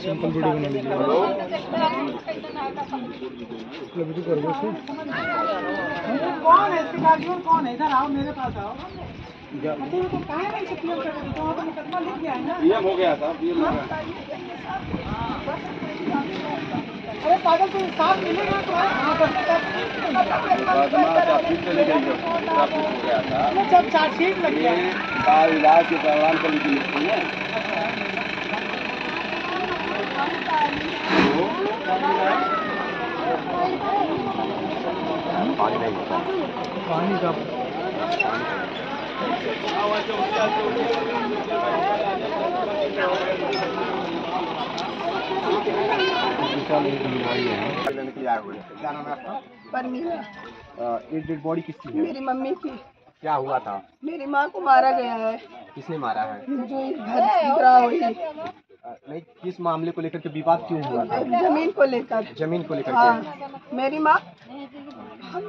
Simple video बना लीजिए। कौन है इसके गार्जियन, कौन है? इधर आओ, मेरे पास आओ। तो कहाँ नहीं छुट्टी हो सकती, तो मुकदमा लिख गया है ना। पीएम हो गया था, पीएम हो गया। अरे पागल, तुम साफ मिलेगा तो जब चार्जशीट लग गया इलाज के दौरान कभी भी पानी नहीं होता, पानी का क्या नाम है आपका? परमीला। ये डेड बॉडी किसकी है? मेरी मम्मी की। क्या हुआ था? मेरी माँ को मारा गया है। किसने मारा है? जो इस घर गिरा हुई नहीं, किस मामले को लेकर के विवाद क्यों हुआ था? जमीन को लेकर। जमीन को लेकर हाँ, मेरी माँ, हम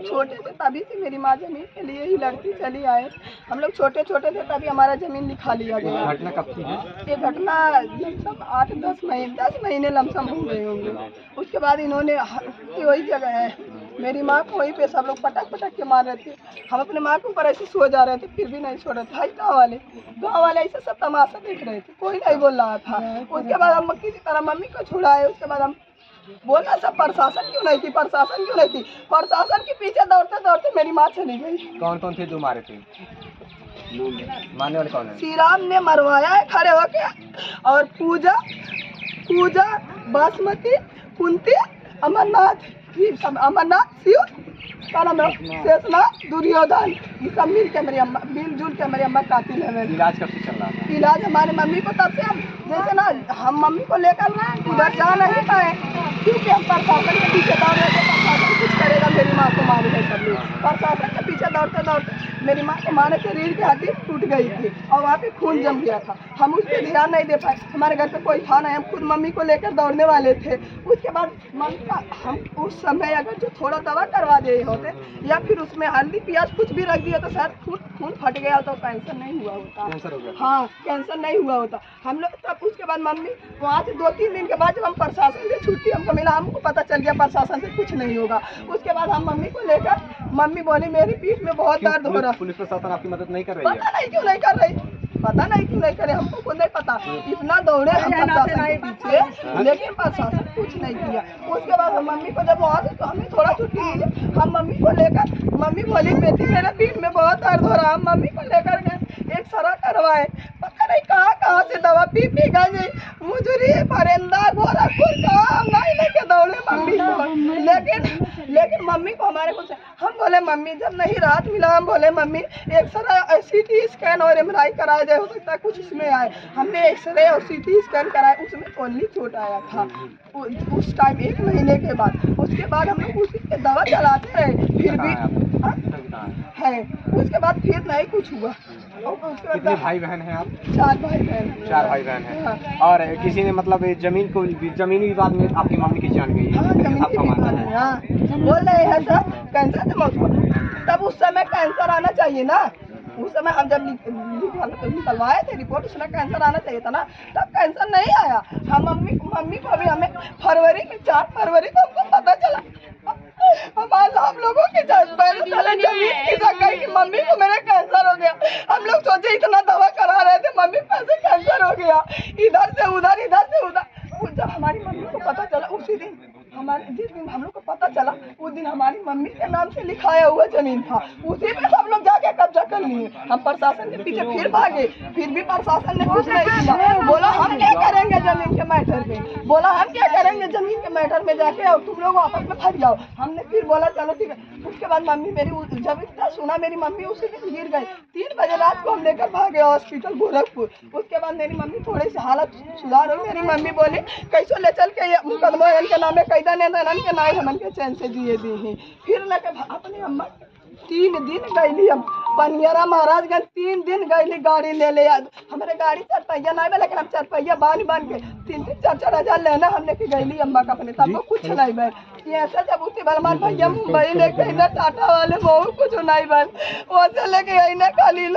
छोटे थे तभी से मेरी माँ जमीन के लिए ही लड़ती चली आए। हम लोग छोटे छोटे थे तभी हमारा जमीन लिखा लिया गया। घटना कब की है? ये घटना लमसम 8-10 महीने लमसम हो गए होंगे। उसके बाद इन्होंने वही जगह है, मेरी माँ को वहीं पे सब लोग पटक पटक के मार रहे थे। हम अपने माँ के ऊपर ऐसे सो जा रहे थे, फिर भी नहीं छोड़ रहे थे। गाँव वाले ऐसे सब तमाशा देख रहे थे, कोई नहीं बोल रहा था। उसके बाद हम किसी तरह मम्मी को छुड़ाए। उसके बाद हम बोलना सब प्रशासन क्यों नहीं थी, प्रशासन क्यों नहीं थी। प्रशासन के पीछे दौड़ते दौड़ते मेरी माँ चली गई। कौन कौन थे जो मारे थे? मारने वाले कौन है? श्री राम ने मरवाया है खड़े होके, और पूजा, बासमती, कुंती, अमरनाथ, ये सब अमरनाथ, शिव का नाम है, शेषनाथ, दुर्योधन, ये सब मिलजुल के मेरी अम्मा कातिल है। इलाज कब से चल रहा था? इलाज हमारे मम्मी को तब से, हम जैसे ना हम मम्मी को लेकर उधर जा नहीं पाए क्योंकि हम प्रशासन के पीछे दौड़ रहे थे। प्रशासन कुछ करेगा, मेरी माँ को मारेगा सब लोग। प्रशासन के पीछे दौड़ते दौड़ते मेरी माँ को मारने से रीढ़ की हड्डी टूट गई थी और वहाँ पे खून जम गया था। हम उस पर ध्यान नहीं दे पाए, हमारे घर पे कोई था नहीं, हम खुद मम्मी को लेकर दौड़ने वाले थे। उसके बाद मम्मी का हम उस समय अगर जो थोड़ा दवा करवा दिए होते या फिर उसमें हल्दी प्याज कुछ भी रख दिया तो शायद खून फट गया तो कैंसर नहीं हुआ होता। कैंसर हो गया? हाँ, कैंसर नहीं हुआ होता। हम लोग तब उसके बाद मम्मी वहाँ से 2-3 दिन के बाद जब हम प्रशासन से छुट्टी हमको मिला, हमको पता चल गया प्रशासन से कुछ नहीं होगा। उसके बाद हम मम्मी को लेकर, मम्मी बोली मेरी पीठ में बहुत दर्द हो रहा है। पुलिस प्रशासन आपकी मदद नहीं कर रही है? पता नहीं क्यों नहीं कर रही, पता नहीं क्यों नहीं करे, हमको खुद नहीं पता। इतना दौड़े हम प्रशासन के पीछे, लेकिन प्रशासन कुछ नहीं किया। उसके बाद हम मम्मी को जब वहाँ से तो हमें थोड़ा छुट्टी मिली, हम मम्मी को लेकर, मम्मी बोली बेटी मेरे पीठ में बहुत दर्द हो रहा है। हम मम्मी को लेकर गए, एक्सरा करवाए, पता नहीं कहाँ से दवा पी गई, मुजरी, परिंदा, गोरखपुर, कहाँ नहीं लेके दौड़े मम्मी को। लेकिन मम्मी को हमारे कुछ, हम बोले मम्मी जब नहीं राहत मिला, हम बोले मम्मी एक्सरे, CT स्कैन और MRI कराया जाए, हो सकता है कुछ इसमें आए। हमने एक्सरे और CT स्कैन कराया, उसमें ओनली चोट आया था उस टाइम 1 महीने के बाद। उसके बाद हम लोग उसी पे दवा चलाते रहे, फिर भी है। उसके बाद फिर नहीं कुछ हुआ। कितने भाई बहन हैं आप? 4 भाई बहन। 4 भाई बहन हैं। और किसी ने मतलब जमीनी विवाद में आपकी मम्मी की जान गई है? हाँ, आपका मानना है? हाँ, बोल रहे हैं सर कैंसर से मौत हुआ। तब उस समय कैंसर आना चाहिए ना, उस समय हम जब निकलवाए थे रिपोर्ट, उसमें कैंसर आना चाहिए था ना, तब कैंसर नहीं आया। हम मम्मी को अभी हमें 4 फरवरी को हमको पता चला। हम लोगों की जमीन खिसक गई कि मम्मी को मेरा कैंसर हो गया। हम लोग सोचे इतना दवा करा रहे थे, मम्मी को कैसे कैंसर हो गया, इधर से उधर। जब हमारी मम्मी को पता चला, उसी दिन जिस दिन हम लोग को पता चला, उस दिन हमारी मम्मी के नाम से लिखाया हुआ जमीन था, उसी पे सब लोग जाके कब्जा कर लिए। हम प्रशासन के पीछे फिर भागे, फिर भी प्रशासन ने कुछ नहीं किया। बोला हम क्या करेंगे जमीन के मैटर में, जमीन के मैटर में जाके और तुम लोग आपस में फट जाओ। हमने फिर बोला चलो ठीक है। उसके बाद मम्मी मेरी जब इतना सुना, मेरी मम्मी उसी दिन गिर गई। 3 बजे रात को हम लेकर भागे हॉस्पिटल गोरखपुर। उसके बाद मेरी मम्मी थोड़ी सी हालत सुधार हुई। मेरी मम्मी बोली कैसे ले चल के मुकदमा इनके नामे कैदा ने के नाई हमन के चैन से जिए दी ही। फिर लेके अपनी अम्मा 3 दिन गईली, हम पनियरा महाराजगंज 3 दिन गईली गाड़ी ले हमारे गाड़ी 4 पहिया नहीं है, लेकिन हम 4 पहिया बांध के 3-4 हजार लेना हमने की गईली अम्मा का अपने, तब कुछ नहीं बन। ऐसा जब उसी बार हमारे भैया मुंबई लेके टाटा वाले बहुत कुछ नहीं बन, वैसे लेके आई ना खाली